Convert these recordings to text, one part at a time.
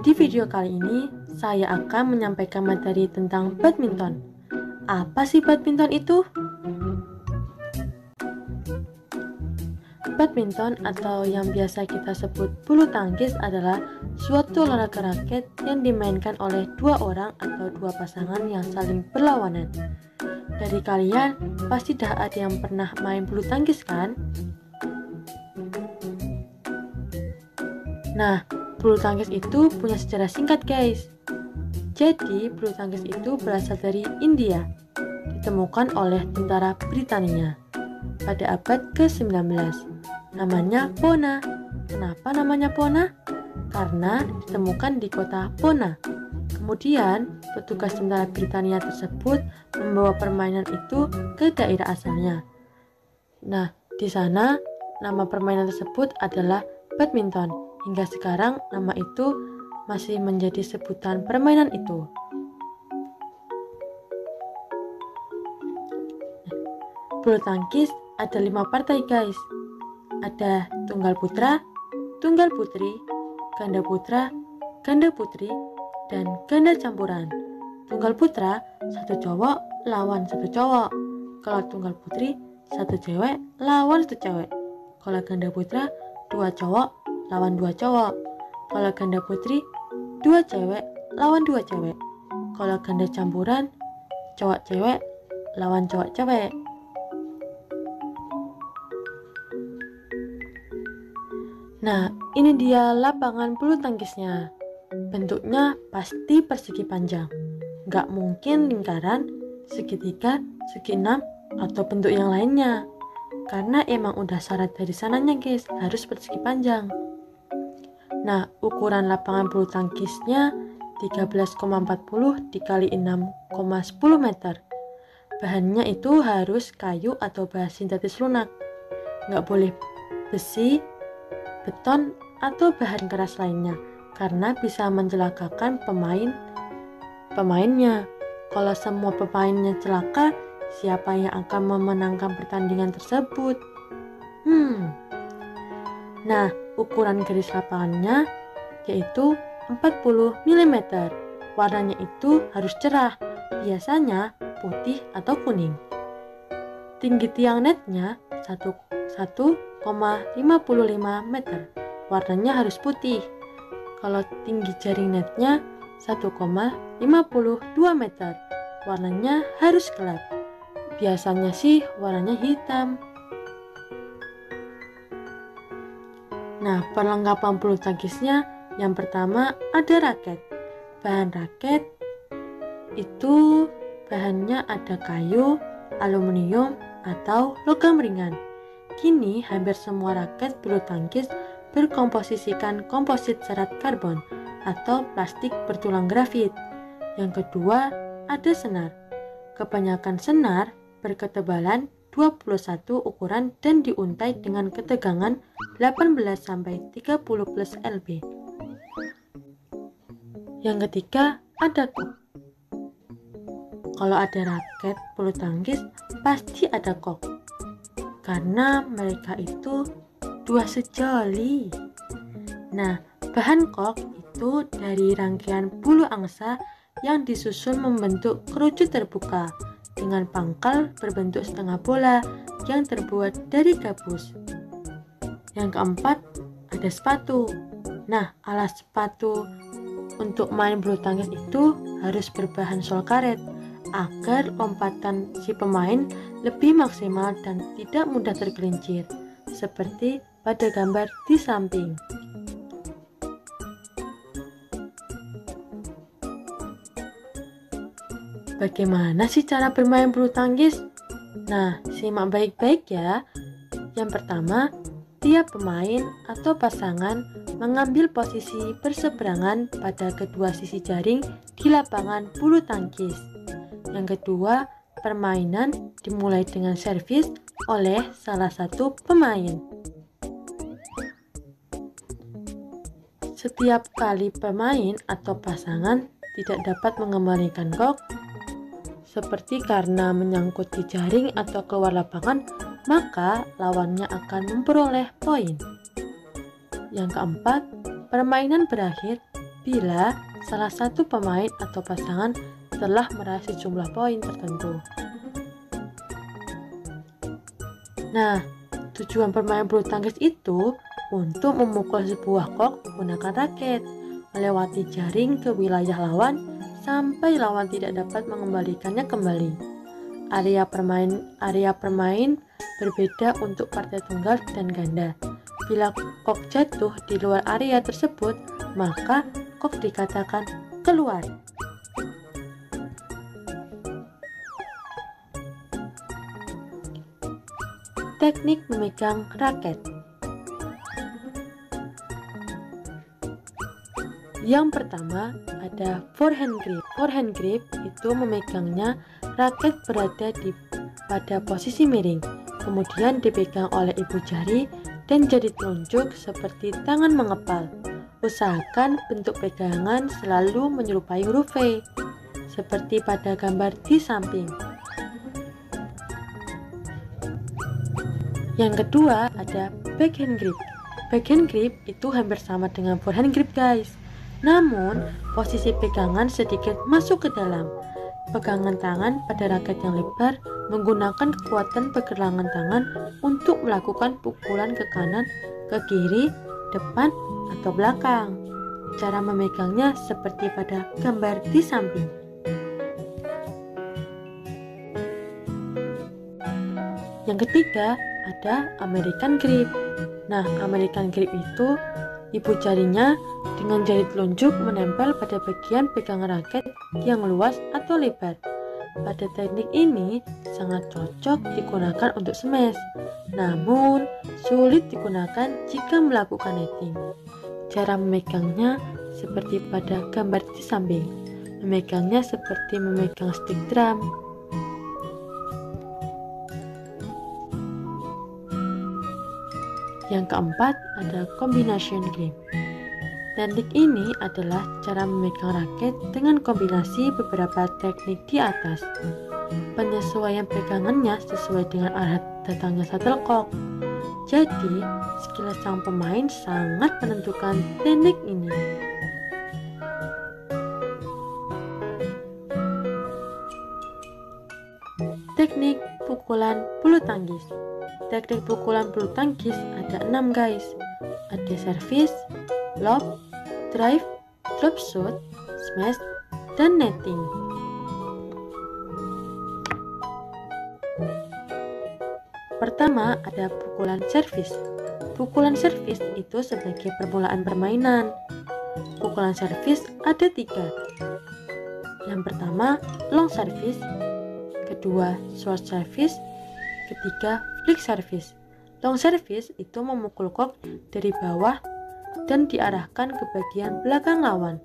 Di video kali ini, saya akan menyampaikan materi tentang badminton. Apa sih badminton itu? Badminton atau yang biasa kita sebut bulu tangkis adalah suatu olahraga raket yang dimainkan oleh dua orang atau dua pasangan yang saling berlawanan. Dari kalian, pasti dah ada yang pernah main bulu tangkis kan? Nah, bulu tangkis itu punya sejarah singkat guys. Jadi, bulu tangkis itu berasal dari India, ditemukan oleh tentara Britania pada abad ke-19. Namanya Pona. Kenapa namanya Pona? Karena ditemukan di kota Pona. Kemudian, petugas tentara Britania tersebut membawa permainan itu ke daerah asalnya. Nah, di sana nama permainan tersebut adalah badminton. Hingga sekarang nama itu masih menjadi sebutan permainan itu. Bulu tangkis ada 5 partai guys. Ada tunggal putra, tunggal putri, ganda putra, ganda putri, dan ganda campuran. Tunggal putra, satu cowok lawan satu cowok. Kalau tunggal putri, satu cewek lawan satu cewek. Kalau ganda putra, dua cowok lawan dua cowok. Kalau ganda putri, dua cewek lawan dua cewek. Kalau ganda campuran, cowok cewek lawan cowok cewek. Nah, ini dia lapangan bulu tangkisnya. Bentuknya pasti persegi panjang. Nggak mungkin lingkaran, segitiga, segi enam, atau bentuk yang lainnya. Karena emang udah syarat dari sananya guys, harus persegi panjang. Nah, ukuran lapangan bulu tangkisnya 13,40 dikali 6,10 meter. Bahannya itu harus kayu atau bahan sintetis lunak. Nggak boleh besi, beton, atau bahan keras lainnya, karena bisa mencelakakan pemainnya. Kalau semua pemainnya celaka, siapa yang akan memenangkan pertandingan tersebut? Nah, ukuran garis lapangannya yaitu 40 mm. Warnanya itu harus cerah, biasanya putih atau kuning. Tinggi tiang netnya 1,55 meter. Warnanya harus putih. Kalau tinggi jaring netnya 1,52 meter. Warnanya harus gelap. Biasanya sih warnanya hitam. Nah, perlengkapan bulu tangkisnya yang pertama ada raket. Bahan raket itu bahannya ada kayu, aluminium, atau logam ringan. Kini hampir semua raket bulu tangkis berkomposisikan komposit serat karbon atau plastik bertulang grafit. Yang kedua ada senar. Kebanyakan senar berketebalan 21 ukuran dan diuntai dengan ketegangan 18-30 plus lb. Yang ketiga ada kok. Kalau ada raket bulu tangkis pasti ada kok, karena mereka itu dua sejoli. Nah, bahan kok itu dari rangkaian bulu angsa yang disusun membentuk kerucut terbuka dengan pangkal berbentuk setengah bola yang terbuat dari gabus. Yang keempat ada sepatu. Nah, alas sepatu untuk main bulu tangkis itu harus berbahan sol karet agar lompatan si pemain lebih maksimal dan tidak mudah tergelincir, seperti pada gambar di samping. Bagaimana sih cara bermain bulu tangkis? Nah, simak baik-baik ya. Yang pertama, tiap pemain atau pasangan mengambil posisi berseberangan pada kedua sisi jaring di lapangan bulu tangkis. Yang kedua, permainan dimulai dengan servis oleh salah satu pemain. Setiap kali pemain atau pasangan tidak dapat mengembalikan kok, seperti karena menyangkut di jaring atau keluar lapangan, maka lawannya akan memperoleh poin. Yang keempat, permainan berakhir bila salah satu pemain atau pasangan telah meraih sejumlah poin tertentu. Nah, tujuan permainan bulu tangkis itu untuk memukul sebuah kok menggunakan raket, melewati jaring ke wilayah lawan sampai lawan tidak dapat mengembalikannya kembali. Area permain berbeda untuk partai tunggal dan ganda. Bila kok jatuh di luar area tersebut, maka kok dikatakan keluar. Teknik memegang raket. Yang pertama ada forehand grip. Forehand grip itu memegangnya raket berada pada posisi miring, kemudian dipegang oleh ibu jari dan jadi telunjuk seperti tangan mengepal. Usahakan bentuk pegangan selalu menyerupai huruf V, seperti pada gambar di samping. Yang kedua ada backhand grip. Backhand grip itu hampir sama dengan forehand grip guys. Namun, posisi pegangan sedikit masuk ke dalam. Pegangan tangan pada raket yang lebar menggunakan kekuatan pergelangan tangan untuk melakukan pukulan ke kanan, ke kiri, depan, atau belakang. Cara memegangnya seperti pada gambar di samping. Yang ketiga ada American grip. Nah, American grip itu ibu jarinya dengan jari telunjuk menempel pada bagian pegangan raket yang luas atau lebar. Pada teknik ini sangat cocok digunakan untuk smash, namun sulit digunakan jika melakukan netting. Cara memegangnya seperti pada gambar di samping. Memegangnya seperti memegang stick drum. Yang keempat ada combination grip. Teknik ini adalah cara memegang raket dengan kombinasi beberapa teknik di atas. Penyesuaian pegangannya sesuai dengan arah datangnya shuttlecock. Jadi, skill sang pemain sangat menentukan teknik ini. Teknik pukulan bulu tangkis. Teknik pukulan bulu tangkis ada 6 guys. Ada service, lob, drive, drop shot, smash, dan netting. Pertama ada pukulan servis. Pukulan servis itu sebagai permulaan permainan. Pukulan servis ada 3. Yang pertama long service, kedua short service, ketiga flick service. Long service itu memukul kok dari bawah dan diarahkan ke bagian belakang lawan.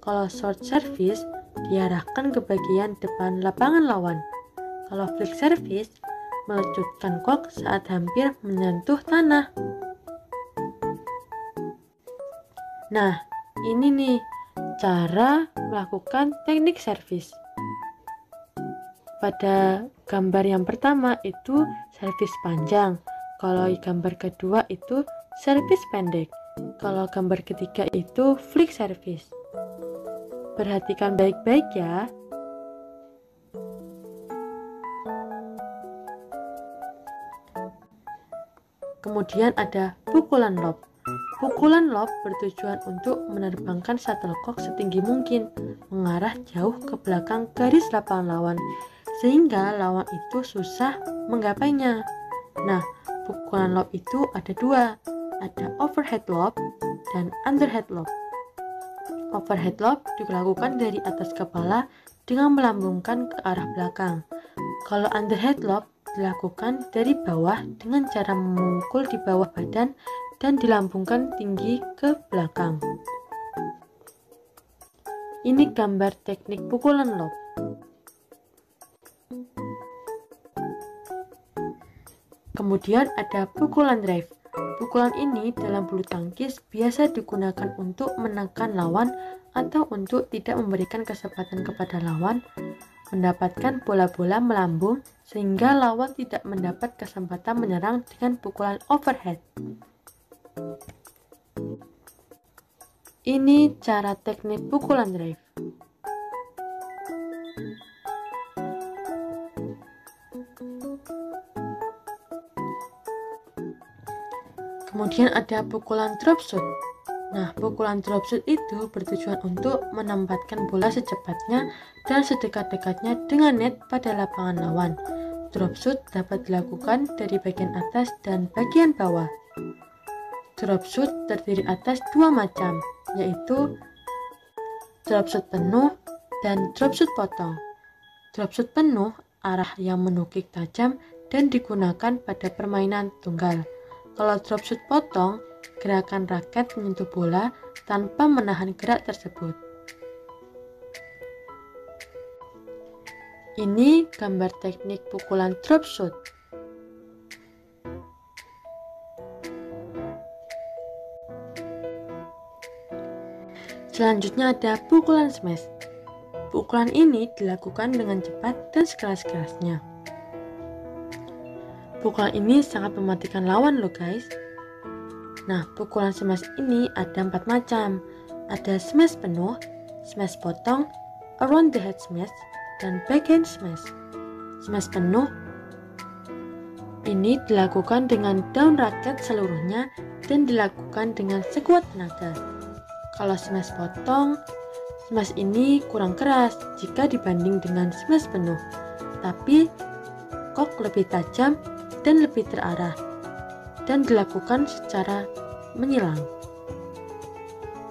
Kalau short service diarahkan ke bagian depan lapangan lawan. Kalau flick service melecutkan kok saat hampir menyentuh tanah. Nah, ini nih cara melakukan teknik servis. Pada gambar yang pertama itu servis panjang, kalau gambar kedua itu servis pendek, kalau gambar ketiga itu flick service. Perhatikan baik-baik ya. Kemudian ada pukulan lob. Pukulan lob bertujuan untuk menerbangkan shuttlecock setinggi mungkin, mengarah jauh ke belakang garis lapangan lawan, sehingga lawan itu susah menggapainya. Nah, pukulan lob itu ada 2, ada overhead lob dan underhead lob. Overhead lob dilakukan dari atas kepala dengan melambungkan ke arah belakang. Kalau underhead lob dilakukan dari bawah dengan cara memukul di bawah badan dan dilambungkan tinggi ke belakang. Ini gambar teknik pukulan lob. Kemudian ada pukulan drive. Pukulan ini dalam bulu tangkis biasa digunakan untuk menekan lawan atau untuk tidak memberikan kesempatan kepada lawan mendapatkan bola-bola melambung sehingga lawan tidak mendapat kesempatan menyerang dengan pukulan overhead. Ini cara teknik pukulan drive. Kemudian ada pukulan drop shot. Nah, pukulan drop shot itu bertujuan untuk menempatkan bola secepatnya dan sedekat-dekatnya dengan net pada lapangan lawan. Drop shot dapat dilakukan dari bagian atas dan bagian bawah. Drop shot terdiri atas dua macam, yaitu drop shot penuh dan drop shot potong. Drop shot penuh arah yang menukik tajam dan digunakan pada permainan tunggal. Kalau drop shot potong, gerakan raket menyentuh bola tanpa menahan gerak tersebut. Ini gambar teknik pukulan drop shot. Selanjutnya ada pukulan smash. Pukulan ini dilakukan dengan cepat dan sekeras-kerasnya. Pukulan ini sangat mematikan lawan loh guys. Nah, pukulan smash ini ada 4 macam. Ada smash penuh, smash potong, around the head smash, dan backhand smash. Smash penuh ini dilakukan dengan daun raket seluruhnya dan dilakukan dengan sekuat tenaga. Kalau smash potong, smash ini kurang keras jika dibanding dengan smash penuh, tapi kok lebih tajam dan lebih terarah dan dilakukan secara menyilang.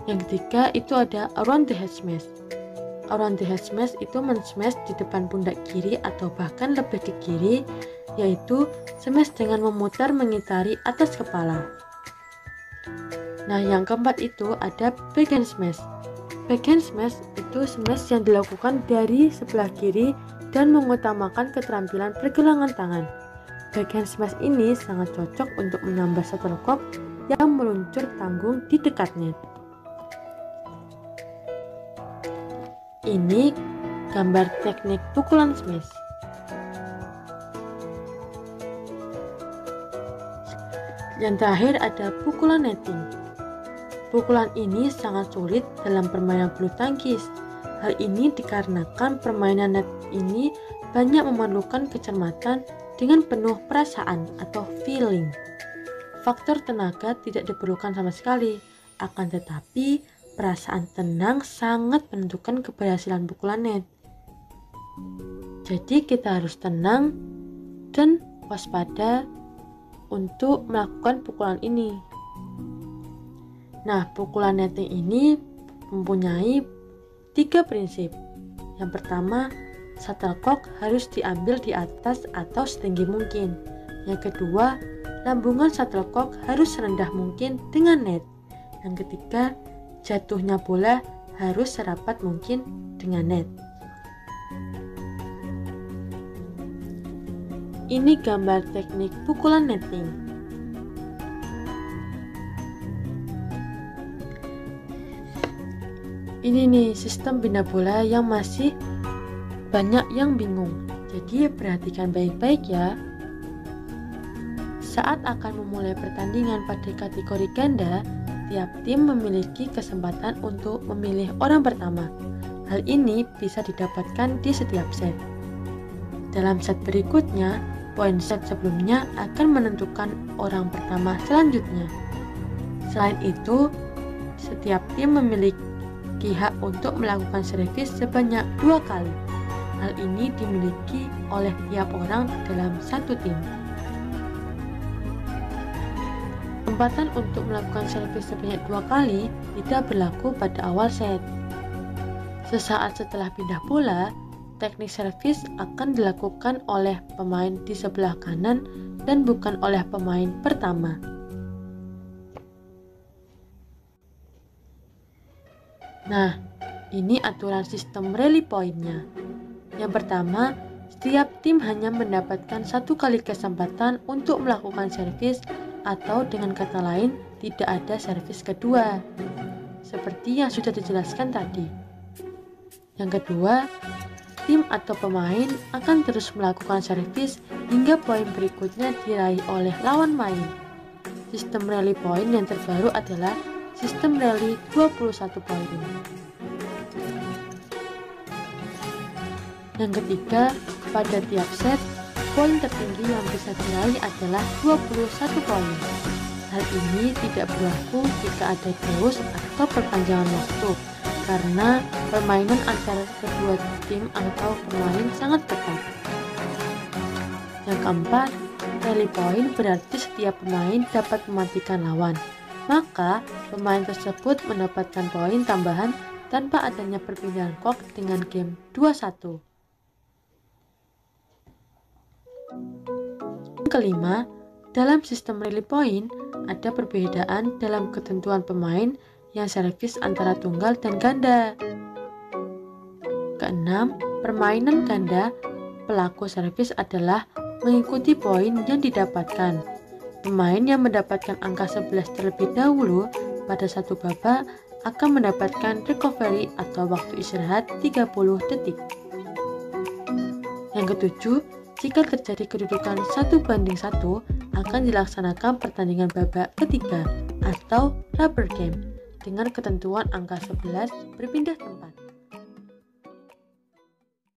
Yang ketiga itu ada around the head smash. Around the head smash itu men-smash di depan pundak kiri atau bahkan lebih ke kiri, yaitu smash dengan memutar mengitari atas kepala. Nah, yang keempat itu ada backhand smash. Backhand smash itu smash yang dilakukan dari sebelah kiri dan mengutamakan keterampilan pergelangan tangan. Backhand smash ini sangat cocok untuk menambah shuttlecock yang meluncur tanggung di dekat net. Ini gambar teknik pukulan smash. Yang terakhir ada pukulan netting. Pukulan ini sangat sulit dalam permainan bulu tangkis. Hal ini dikarenakan permainan net ini banyak memerlukan kecermatan dengan penuh perasaan atau feeling. Faktor tenaga tidak diperlukan sama sekali, akan tetapi perasaan tenang sangat menentukan keberhasilan pukulan net. Jadi kita harus tenang dan waspada untuk melakukan pukulan ini. Nah, pukulan netting ini mempunyai 3 prinsip. Yang pertama, shuttlecock harus diambil di atas atau setinggi mungkin. Yang kedua, lambungan shuttlecock harus serendah mungkin dengan net. Yang ketiga, jatuhnya bola harus serapat mungkin dengan net. Ini gambar teknik pukulan netting. Ini nih sistem bina bola yang masih banyak yang bingung, jadi perhatikan baik-baik ya. Saat akan memulai pertandingan pada kategori ganda, tiap tim memiliki kesempatan untuk memilih orang pertama. Hal ini bisa didapatkan di setiap set. Dalam set berikutnya, poin set sebelumnya akan menentukan orang pertama selanjutnya. Selain itu, setiap tim memiliki hak untuk melakukan servis sebanyak 2 kali. Hal ini dimiliki oleh tiap orang dalam satu tim. Kesempatan untuk melakukan servis sebanyak 2 kali tidak berlaku pada awal set. Sesaat setelah pindah bola, teknik servis akan dilakukan oleh pemain di sebelah kanan dan bukan oleh pemain pertama. Nah, ini aturan sistem rally point-nya. Yang pertama, setiap tim hanya mendapatkan 1 kali kesempatan untuk melakukan servis, atau dengan kata lain, tidak ada servis kedua, seperti yang sudah dijelaskan tadi. Yang kedua, tim atau pemain akan terus melakukan servis hingga poin berikutnya diraih oleh lawan main. Sistem rally point yang terbaru adalah sistem rally 21 poin. Yang ketiga, pada tiap set, poin tertinggi yang bisa diraih adalah 21 poin. Hal ini tidak berlaku jika ada chaos atau perpanjangan waktu, karena permainan antara kedua tim atau pemain sangat ketat. Yang keempat, rally point berarti setiap pemain dapat mematikan lawan, maka pemain tersebut mendapatkan poin tambahan tanpa adanya perpindahan kok dengan game 2-1. Yang kelima, dalam sistem rally point ada perbedaan dalam ketentuan pemain yang servis antara tunggal dan ganda. Keenam, permainan ganda, pelaku servis adalah mengikuti poin yang didapatkan. Pemain yang mendapatkan angka 11 terlebih dahulu pada satu babak akan mendapatkan recovery atau waktu istirahat 30 detik. Yang ketujuh, jika terjadi kedudukan 1-1, akan dilaksanakan pertandingan babak ketiga atau rubber game dengan ketentuan angka 11 berpindah tempat.